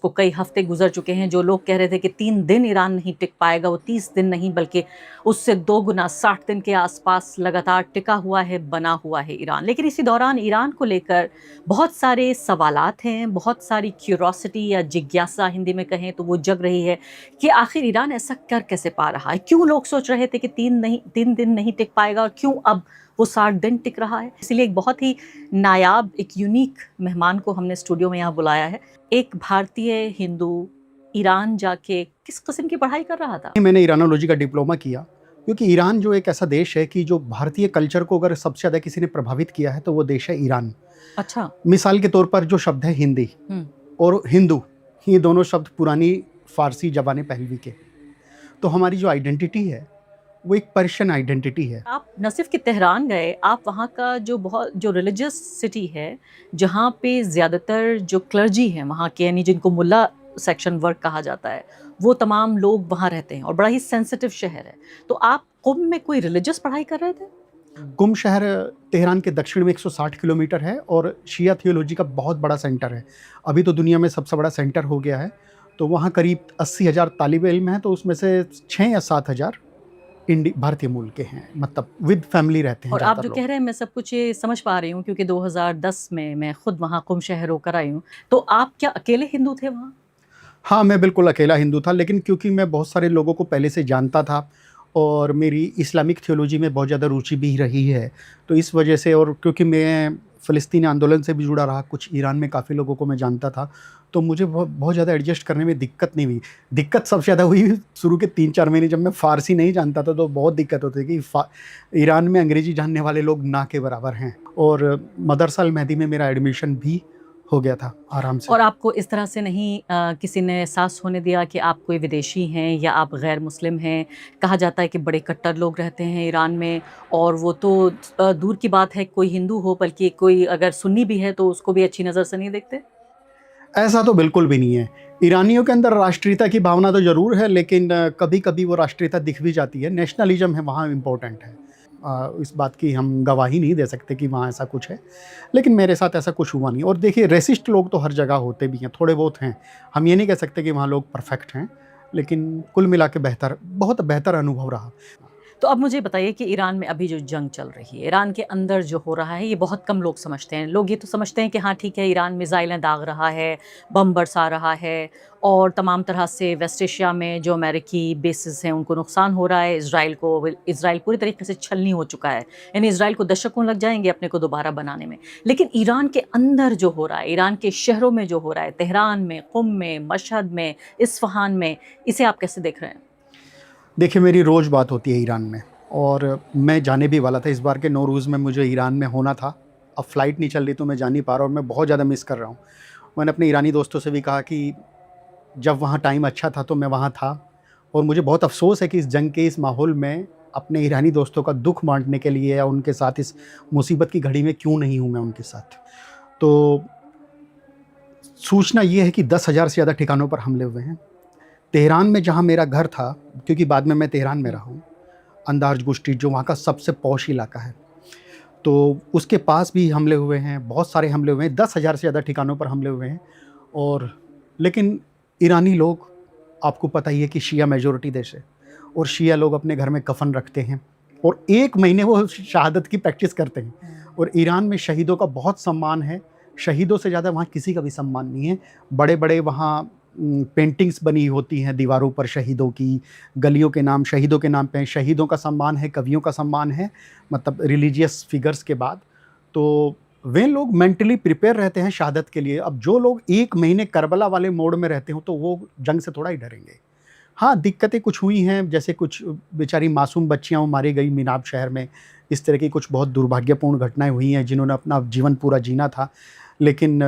को कई हफ्ते गुजर चुके हैं। जो लोग कह रहे थे कि 3 दिन ईरान नहीं टिक पाएगा, वो 30 दिन नहीं बल्कि उससे 2 गुना 60 दिन के आसपास लगातार टिका हुआ है, बना हुआ है ईरान। लेकिन इसी दौरान ईरान को लेकर बहुत सारे सवालात हैं, बहुत सारी क्यूरोसिटी या जिज्ञासा हिंदी में कहें तो वो जग रही है कि आखिर ईरान ऐसा कर कैसे पा रहा है? क्यों लोग सोच रहे थे कि 3 दिन नहीं टिक पाएगा और क्यों अब वो 60 दिन टिक रहा है? इसलिए एक बहुत ही नायाब, एक यूनिक मेहमान को हमने स्टूडियो में यहाँ बुलाया है। एक भारतीय हिंदू ईरान जाके किस किस्म की पढ़ाई कर रहा था? मैंने ईरानोलॉजी का डिप्लोमा किया क्योंकि ईरान जो एक ऐसा देश है कि जो भारतीय कल्चर को अगर सबसे ज़्यादा किसी ने प्रभावित किया है तो वो देश है ईरान। अच्छा। मिसाल के तौर पर जो शब्द है हिंदी और हिंदू, ये दोनों शब्द पुरानी फारसी ज़बान पहलवी के, तो हमारी जो आइडेंटिटी है वो एक पर्शियन आइडेंटिटी है। आप न सिर्फ कि तेहरान गए, आप वहाँ का जो रिलीजियस सिटी है, जहाँ पे ज़्यादातर जो क्लर्जी हैं वहाँ के, यानी जिनको मुल्ला सेक्शन वर्ग कहा जाता है, वो तमाम लोग वहाँ रहते हैं और बड़ा ही सेंसिटिव शहर है। तो आप कुम में कोई रिलीजियस पढ़ाई कर रहे थे? कुम शहर तेहरान के दक्षिण में 160 किलोमीटर है और शिया थियोलॉजी का बहुत बड़ा सेंटर है। अभी तो दुनिया में सबसे बड़ा सेंटर हो गया है। तो वहाँ करीब 80,000 तालिब इल्म हैं, तो उसमें से 6 या 7,000 भारतीय मूल के हैं, मतलब विद फैमिली रहते हैं। और आप जो कह रहे हैं मैं सब कुछ ये समझ पा रही हूँ क्योंकि 2010 में मैं खुद वहाँ कुम शहर होकर आई हूँ। तो आप क्या अकेले हिंदू थे वहाँ? हाँ, मैं बिल्कुल अकेला हिंदू था, लेकिन क्योंकि मैं बहुत सारे लोगों को पहले से जानता था और मेरी इस्लामिक थियोलॉजी में बहुत ज़्यादा रुचि भी रही है, तो इस वजह से, और क्योंकि मैं फ़लस्तीनी आंदोलन से भी जुड़ा रहा, कुछ ईरान में काफ़ी लोगों को मैं जानता था, तो मुझे बहुत ज़्यादा एडजस्ट करने में दिक्कत नहीं हुई। दिक्कत सबसे ज़्यादा हुई शुरू के 3-4 महीने, जब मैं फ़ारसी नहीं जानता था तो बहुत दिक्कत होती थी कि ईरान में अंग्रेज़ी जानने वाले लोग ना के बराबर हैं। और मदरसा अल मेहदी में मेरा एडमिशन भी हो गया था आराम से। और आपको इस तरह से नहीं किसी ने एहसास होने दिया कि आप कोई विदेशी हैं या आप गैर मुस्लिम हैं? कहा जाता है कि बड़े कट्टर लोग रहते हैं ईरान में, और वो तो दूर की बात है कोई हिंदू हो, बल्कि कोई अगर सुन्नी भी है तो उसको भी अच्छी नज़र से नहीं देखते? ऐसा तो बिल्कुल भी नहीं है। ईरानियों के अंदर राष्ट्रीयता की भावना तो ज़रूर है, लेकिन कभी-कभी वो राष्ट्रीयता दिख भी जाती है। नेशनलिज़्म है वहाँ इम्पोर्टेंट है। इस बात की हम गवाही नहीं दे सकते कि वहाँ ऐसा कुछ है, लेकिन मेरे साथ ऐसा कुछ हुआ नहीं। और देखिए, रेसिस्ट लोग तो हर जगह होते भी हैं, थोड़े बहुत हैं। हम ये नहीं कह सकते कि वहाँ लोग परफेक्ट हैं, लेकिन कुल मिला के बहुत बेहतर अनुभव रहा। तो अब मुझे बताइए कि ईरान में अभी जो जंग चल रही है, ईरान के अंदर जो हो रहा है, ये बहुत कम लोग समझते हैं। लोग ये तो समझते हैं कि हाँ ठीक है, ईरान मिसाइलें दाग रहा है, बम बरसा रहा है और तमाम तरह से वेस्ट एशिया में जो अमेरिकी बेसिस हैं उनको नुकसान हो रहा है। इज़राइल पूरी तरीके से छलनी हो चुका है, यानी इज़राइल को दशकों लग जाएंगे अपने को दोबारा बनाने में। लेकिन ईरान के अंदर जो हो रहा है, ईरान के शहरों में जो हो रहा है, तेहरान में, कुम में, मशहद में, इस्फहान में, इसे आप कैसे देख रहे हैं? देखिए, मेरी रोज़ बात होती है ईरान में, और मैं जाने भी वाला था। इस बार के नौरूज़ में मुझे ईरान में होना था। अब फ़्लाइट नहीं चल रही तो मैं जा नहीं पा रहा, और मैं बहुत ज़्यादा मिस कर रहा हूँ। मैंने अपने ईरानी दोस्तों से भी कहा कि जब वहाँ टाइम अच्छा था तो मैं वहाँ था, और मुझे बहुत अफ़सोस है कि इस जंग के इस माहौल में अपने ईरानी दोस्तों का दुःख बाँटने के लिए या उनके साथ इस मुसीबत की घड़ी में क्यों नहीं हूँ मैं उनके साथ। तो सूचना ये है कि 10,000 से ज़्यादा ठिकानों पर हमले हुए हैं। तेहरान में जहाँ मेरा घर था, क्योंकि बाद में मैं तेहरान में रहा हूँ, अंदारजगुश स्ट्रीट जो वहाँ का सबसे पॉश इलाका है, तो उसके पास भी हमले हुए हैं, बहुत सारे हमले हुए हैं, 10,000 से ज़्यादा ठिकानों पर हमले हुए हैं। और लेकिन ईरानी लोग, आपको पता ही है कि शिया मेजॉरिटी देश है, और शिया लोग अपने घर में कफ़न रखते हैं और 1 महीने वो शहादत की प्रैक्टिस करते हैं। और ईरान में शहीदों का बहुत सम्मान है, शहीदों से ज़्यादा वहाँ किसी का भी सम्मान नहीं है। बड़े-बड़े वहाँ पेंटिंग्स बनी होती हैं दीवारों पर शहीदों की, गलियों के नाम शहीदों के नाम पे हैं। शहीदों का सम्मान है, कवियों का सम्मान है, मतलब रिलीजियस फिगर्स के बाद। तो वे लोग मेंटली प्रिपेयर रहते हैं शहादत के लिए। अब जो लोग 1 महीने करबला वाले मोड में रहते हो तो वो जंग से थोड़ा ही डरेंगे। हाँ, दिक्कतें कुछ हुई हैं, जैसे कुछ बेचारी मासूम बच्चियाँ मारी गई मीनाब शहर में। इस तरह की कुछ बहुत दुर्भाग्यपूर्ण घटनाएँ हुई हैं, जिन्होंने अपना जीवन पूरा जीना था। लेकिन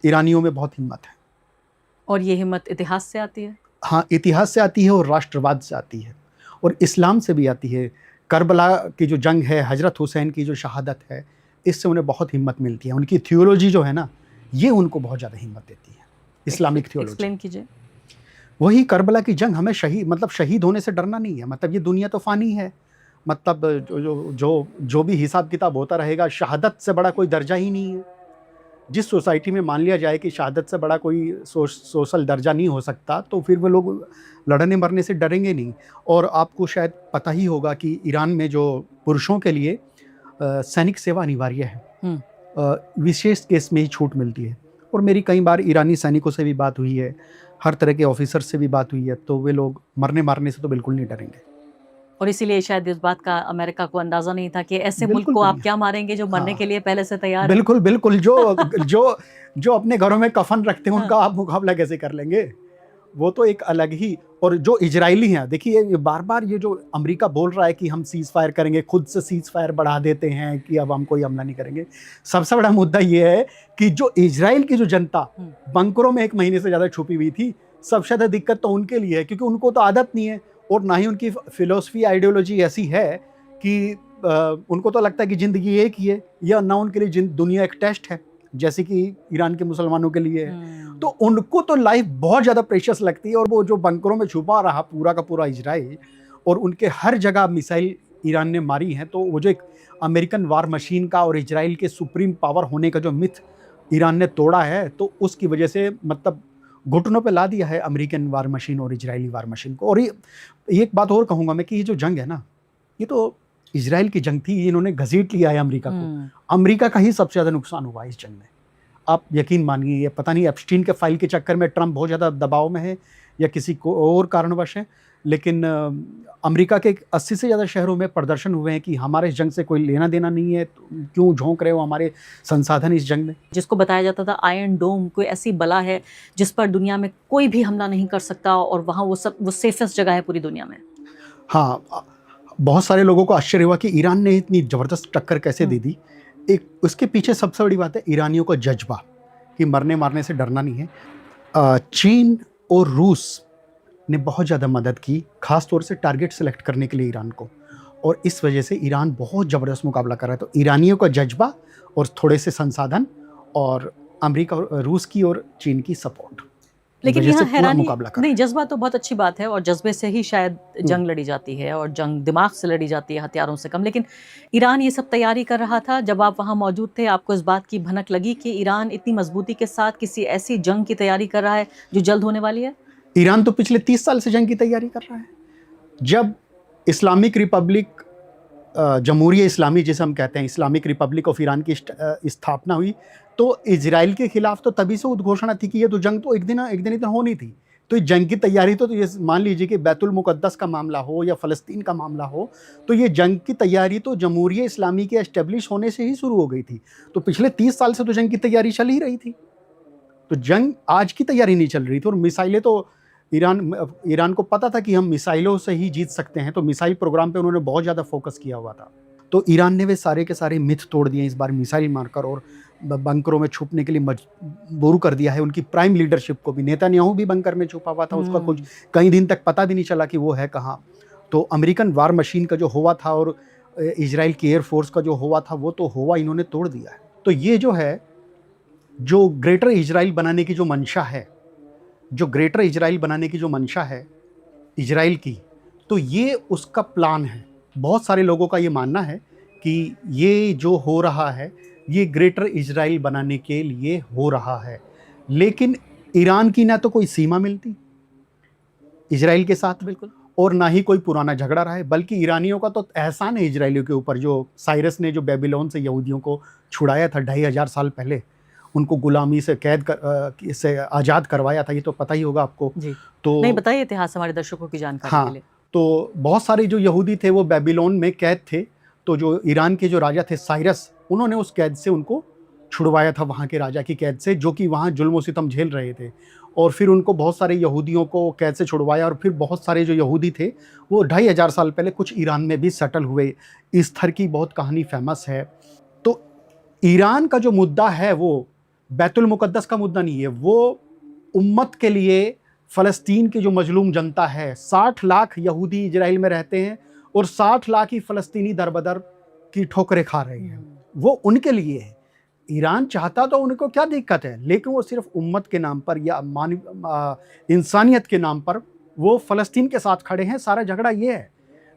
ईरानियों में बहुत हिम्मत है। और ये हिम्मत इतिहास से आती है? हाँ, इतिहास से आती है और राष्ट्रवाद से आती है, और इस्लाम से भी आती है। करबला की जो जंग है, हज़रत हुसैन की जो शहादत है, इससे उन्हें बहुत हिम्मत मिलती है। उनकी थियोलॉजी जो है ना, ये उनको बहुत ज़्यादा हिम्मत देती है, इस्लामिक थियोलॉजी। एक्सप्लेन कीजिए। वही करबला की जंग, हमें शहीद होने से डरना नहीं है। मतलब ये दुनिया तो फ़ानी है, मतलब जो भी हिसाब किताब होता रहेगा, शहादत से बड़ा कोई दर्जा ही नहीं है। जिस सोसाइटी में मान लिया जाए कि शहादत से बड़ा कोई सोशल दर्जा नहीं हो सकता, तो फिर वो लोग लड़ने मरने से डरेंगे नहीं। और आपको शायद पता ही होगा कि ईरान में जो पुरुषों के लिए सैनिक सेवा अनिवार्य है, विशेष केस में ही छूट मिलती है। और मेरी कई बार ईरानी सैनिकों से भी बात हुई है, हर तरह के ऑफिसर से भी बात हुई है, तो वे लोग मरने मारने से तो बिल्कुल नहीं डरेंगे। और इसीलिए शायद इस बात का अमेरिका को अंदाजा नहीं था कि ऐसे मुल्क बिल्कुल को भी आप नहीं। क्या मारेंगे जो मरने हाँ, के लिए पहले से तैयार है। बिल्कुल, बिल्कुल। जो अपने घरों में कफन रखते हैं, उनका आप मुकाबला कैसे कर लेंगे? वो तो एक अलग ही। और जो इजरायली हैं, देखिए ये बार-बार ये जो अमेरिका बोल रहा है कि हम सीज़ फायर करेंगे, खुद से सीज़ फायर बढ़ा देते हैं कि अब हम कोई हमला नहीं करेंगे। सबसे बड़ा मुद्दा ये है कि जो इजराइल की जो जनता बंकरों में 1 महीने से ज़्यादा छुपी हुई थी, सबसे ज़्यादा दिक्कत तो उनके लिए है, क्योंकि उनको तो आदत नहीं है और ना ही उनकी फिलॉसफी आइडियोलॉजी ऐसी है कि उनको तो लगता है कि ज़िंदगी एक ही है, या ना उनके लिए दुनिया एक टेस्ट है, जैसे कि ईरान के मुसलमानों के लिए है। तो उनको तो लाइफ बहुत ज़्यादा प्रेशियस लगती है। और वो जो बंकरों में छुपा रहा पूरा का पूरा इजराइल, और उनके हर जगह मिसाइल ईरान ने मारी हैं, तो वो जो एक अमेरिकन वार मशीन का और इजराइल के सुप्रीम पावर होने का जो मिथ ईरान ने तोड़ा है, तो उसकी वजह से मतलब घुटनों पे ला दिया है अमेरिकन वार मशीन और इजरायली वार मशीन को। और ये एक बात और कहूँगा मैं कि ये जो जंग है ना, ये तो इजराइल की जंग थी, इन्होंने घसीट लिया है अमेरिका को। अमेरिका का ही सबसे ज़्यादा नुकसान हुआ है इस जंग में। आप यकीन मानिए, ये पता नहीं एप्स्टीन के फाइल के चक्कर में ट्रंप बहुत ज़्यादा दबाव में है या किसी को और कारणवश है, लेकिन अमेरिका के 80 से ज़्यादा शहरों में प्रदर्शन हुए हैं कि हमारे इस जंग से कोई लेना देना नहीं है, तो क्यों झोंक रहे हो हमारे संसाधन इस जंग में। जिसको बताया जाता था आयरन डोम कोई ऐसी बला है जिस पर दुनिया में कोई भी हमला नहीं कर सकता, और वहाँ वो सेफेस्ट जगह है पूरी दुनिया में। हाँ, बहुत सारे लोगों को आश्चर्य हुआ कि ईरान ने इतनी ज़बरदस्त टक्कर कैसे दे दी। एक उसके पीछे सबसे बड़ी बात है ईरानियों का जज्बा कि मरने मारने से डरना नहीं है। चीन और रूस ने बहुत ज़्यादा मदद की, खास तौर से टारगेट सेलेक्ट करने के लिए ईरान को, और इस वजह से ईरान बहुत ज़बरदस्त मुकाबला कर रहा है। तो ईरानियों का जज्बा और थोड़े से संसाधन, और अमेरिका और रूस की और चीन की सपोर्ट, लेकिन वजह से यहाँ पूरा हैरानी मुकाबला कर नहीं, जज्बा तो बहुत अच्छी बात है और जज्बे से ही शायद जंग लड़ी जाती है, और जंग दिमाग से लड़ी जाती है, हथियारों से कम। लेकिन ईरान ये सब तैयारी कर रहा था। जब आप वहाँ मौजूद थे, आपको इस बात की भनक लगी कि ईरान इतनी मजबूती के साथ किसी ऐसी जंग की तैयारी कर रहा है जो जल्द होने वाली है? ईरान तो पिछले 30 साल से जंग की तैयारी कर रहा है। जब इस्लामिक रिपब्लिक जमहूरिया इस्लामी जिसे हम कहते हैं, इस्लामिक रिपब्लिक ऑफ ईरान की स्थापना हुई, तो इजराइल के खिलाफ तो तभी से उद्घोषणा थी कि ये तो जंग तो एक दिन इतना होनी थी। तो ये जंग की तैयारी तो ये मान लीजिए कि बैतुल मुकद्दस का मामला हो या फ़लस्तीन का मामला हो, तो ये जंग की तैयारी तो जमहूरिया इस्लामी के एस्टेब्लिश होने से ही शुरू हो गई थी। तो पिछले 30 साल से तो जंग की तैयारी चल ही रही थी। तो जंग आज की तैयारी नहीं चल रही थी। और मिसाइलें तो ईरान को पता था कि हम मिसाइलों से ही जीत सकते हैं, तो मिसाइल प्रोग्राम पे उन्होंने बहुत ज़्यादा फोकस किया हुआ था। तो ईरान ने वे सारे के सारे मिथ तोड़ दिए इस बार मिसाइल मारकर, और बंकरों में छुपने के लिए मजबूर कर दिया है उनकी प्राइम लीडरशिप को भी। नेतन्याहू भी बंकर में छुपा हुआ था, उसका कुछ कई दिन तक पता भी नहीं चला कि वो है कहाँ। तो अमेरिकन वार मशीन का जो हुआ था और इजराइल की एयरफोर्स का जो हुआ था, वो तो हुआ इन्होंने तोड़ दिया है। तो ये जो है, जो ग्रेटर इजराइल बनाने की जो मंशा है, इजराइल की, तो ये उसका प्लान है। बहुत सारे लोगों का ये मानना है कि ये जो हो रहा है, ये ग्रेटर इजराइल बनाने के लिए हो रहा है। लेकिन ईरान की ना तो कोई सीमा मिलती इजराइल के साथ, बिल्कुल, और ना ही कोई पुराना झगड़ा रहा है, बल्कि ईरानियों का तो एहसान है इजरायलियों के ऊपर, जो साइरस ने जो बेबीलोन से यहूदियों को छुड़ाया था 2500 साल पहले, उनको गुलामी से से आज़ाद करवाया था। ये तो पता ही होगा आपको जी। तो नहीं, बताइए इतिहास हमारे दर्शकों की जानकारी के लिए। तो बहुत सारे जो यहूदी थे वो बेबीलोन में कैद थे। तो जो ईरान के जो राजा थे साइरस, उन्होंने उस कैद से उनको छुड़वाया था, वहाँ के राजा की कैद से, जो कि वहाँ जुल्म व सितम झेल रहे थे। और फिर उनको बहुत सारे यहूदियों को कैद से छुड़वाया, और फिर बहुत सारे जो यहूदी थे वो 2500 साल पहले कुछ ईरान में भी सेटल हुए। इस तरह की बहुत कहानी फेमस है। तो ईरान का जो मुद्दा है वो बैतुल मुकद्दस का मुद्दा नहीं है, वो उम्मत के लिए फ़लस्तीन की जो मजलूम जनता है, 60 लाख यहूदी इजराइल में रहते हैं और 60 लाख ही फ़लस्तीनी दर-बदर की ठोकरें खा रहे हैं, वो उनके लिए है। ईरान चाहता तो उनको क्या दिक्कत है, लेकिन वो सिर्फ उम्मत के नाम पर या इंसानियत के नाम पर वो फ़लस्तीन के साथ खड़े हैं। सारा झगड़ा ये है।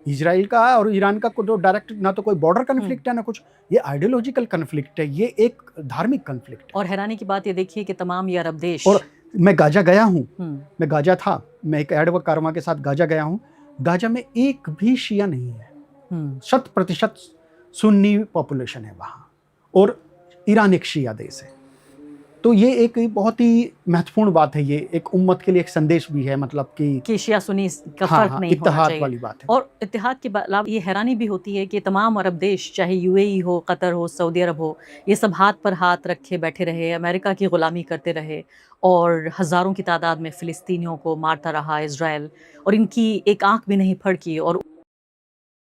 इजराइल का और ईरान का तो डायरेक्ट ना तो कोई बॉर्डर कन्फ्लिक्ट है ना कुछ, ये आइडियोलॉजिकल कन्फ्लिक्ट है, ये एक धार्मिक कन्फ्लिक्ट है। और हैरानी की बात ये देखिए कि तमाम ये अरब देश और मैं गाजा गया हूँ, हम्म, मैं गाजा था, मैं एक एडवर्क कारवा के साथ गाजा गया हूँ। गाजा में एक भी शिया नहीं है, 100% सुन्नी पॉपुलेशन है वहाँ, और ईरान एक शिया देश है। तो ये एक बहुत ही महत्वपूर्ण बात है, ये एक उम्मत के लिए एक संदेश भी है, मतलब कि शिया सुन्नी का हाँ फर्क हाँ नहीं होना इत्तेहाद चाहिए। वाली बात है। और इत्तेहाद के अलावा ये हैरानी भी होती है कि तमाम अरब देश, चाहे यूएई हो, कतर हो, सऊदी अरब हो, ये सब हाथ पर हाथ रखे बैठे रहे, अमेरिका की गुलामी करते रहे और हज़ारों की तादाद में फ़िलिस्तीनियों को मारता रहा इज़राइल, और इनकी एक आंख भी नहीं फड़की। और